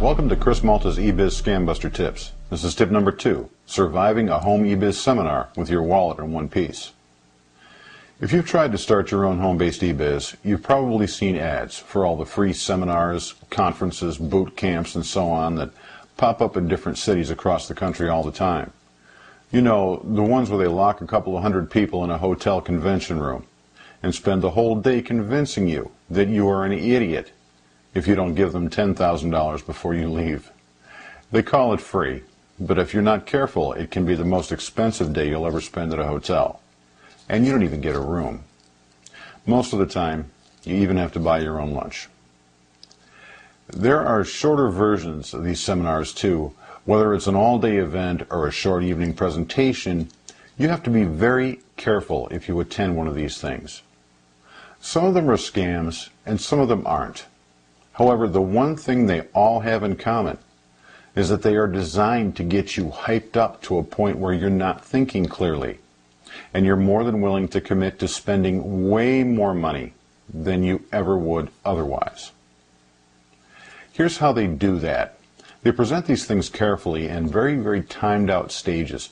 Welcome to Chris Malta's eBiz Scambuster Tips. This is tip number 2, surviving a home eBiz seminar with your wallet in one piece. If you've tried to start your own home-based eBiz, you've probably seen ads for all the free seminars, conferences, boot camps, and so on that pop up in different cities across the country all the time. You know, the ones where they lock a couple of hundred people in a hotel convention room and spend the whole day convincing you that you are an idiot if you don't give them $10,000 before you leave. They call it free, but if you're not careful, it can be the most expensive day you'll ever spend at a hotel. And you don't even get a room. Most of the time, you even have to buy your own lunch. There are shorter versions of these seminars too. Whether it's an all-day event or a short evening presentation, you have to be very careful if you attend one of these things. Some of them are scams and some of them aren't. However, the one thing they all have in common is that they are designed to get you hyped up to a point where you're not thinking clearly, and you're more than willing to commit to spending way more money than you ever would otherwise. Here's how they do that. They present these things carefully in very, very timed out stages.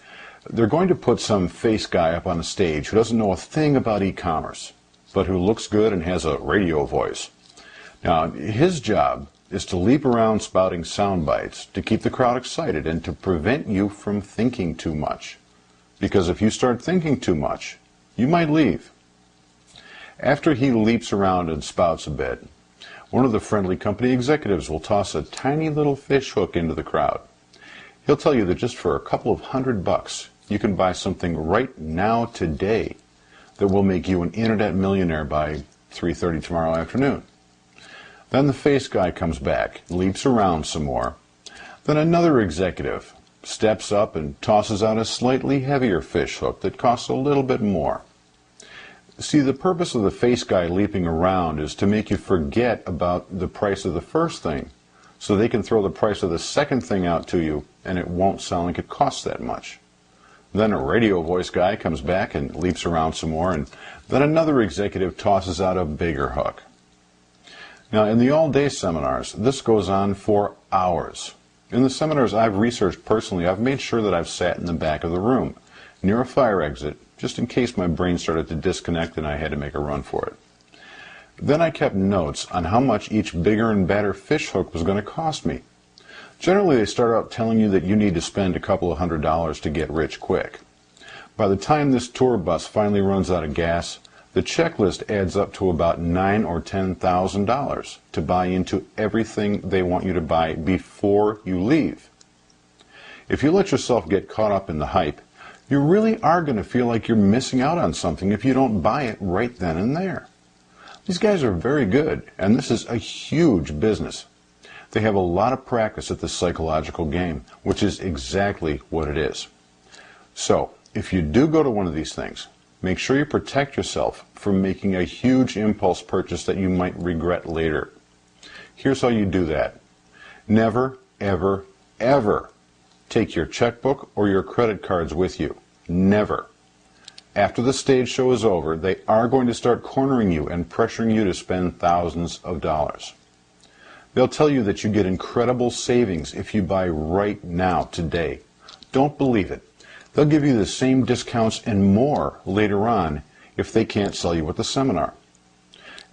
They're going to put some face guy up on a stage who doesn't know a thing about e-commerce, but who looks good and has a radio voice. Now, his job is to leap around spouting sound bites to keep the crowd excited and to prevent you from thinking too much. Because if you start thinking too much, you might leave. After he leaps around and spouts a bit, one of the friendly company executives will toss a tiny little fish hook into the crowd. He'll tell you that just for a couple of $100, you can buy something right now today that will make you an internet millionaire by 3:30 tomorrow afternoon. Then the face guy comes back, leaps around some more. Then another executive steps up and tosses out a slightly heavier fish hook that costs a little bit more. See, the purpose of the face guy leaping around is to make you forget about the price of the first thing, so they can throw the price of the second thing out to you and it won't sound like it costs that much. Then a radio voice guy comes back and leaps around some more, and then another executive tosses out a bigger hook. Now, in the all-day seminars, this goes on for hours. In the seminars I've researched personally, I've made sure that I've sat in the back of the room, near a fire exit, just in case my brain started to disconnect and I had to make a run for it. Then I kept notes on how much each bigger and badder fish hook was going to cost me. Generally, they start out telling you that you need to spend a couple of $100 to get rich quick. By the time this tour bus finally runs out of gas, the checklist adds up to about $9,000 or $10,000 to buy into everything they want you to buy before you leave. If you let yourself get caught up in the hype, you really are going to feel like you're missing out on something if you don't buy it right then and there. These guys are very good, and this is a huge business. They have a lot of practice at this psychological game, which is exactly what it is. So, if you do go to one of these things, make sure you protect yourself from making a huge impulse purchase that you might regret later. Here's how you do that. Never, ever, ever take your checkbook or your credit cards with you. Never. After the stage show is over, they are going to start cornering you and pressuring you to spend thousands of dollars. They'll tell you that you get incredible savings if you buy right now, today. Don't believe it. They'll give you the same discounts and more later on if they can't sell you at the seminar.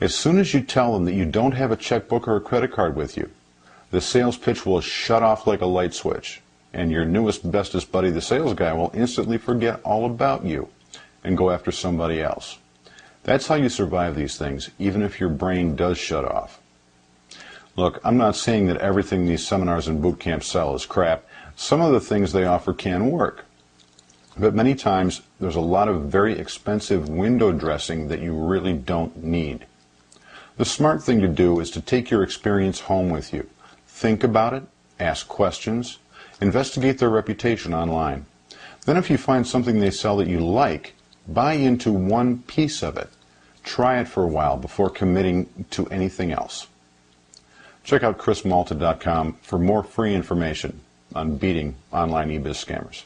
As soon as you tell them that you don't have a checkbook or a credit card with you, the sales pitch will shut off like a light switch, and your newest, bestest buddy, the sales guy, will instantly forget all about you and go after somebody else. That's how you survive these things, even if your brain does shut off. Look, I'm not saying that everything these seminars and boot camps sell is crap. Some of the things they offer can work. But many times, there's a lot of very expensive window dressing that you really don't need. The smart thing to do is to take your experience home with you. Think about it, ask questions, investigate their reputation online. Then if you find something they sell that you like, buy into one piece of it. Try it for a while before committing to anything else. Check out chris+malta.com for more free information on beating online eBiz scammers.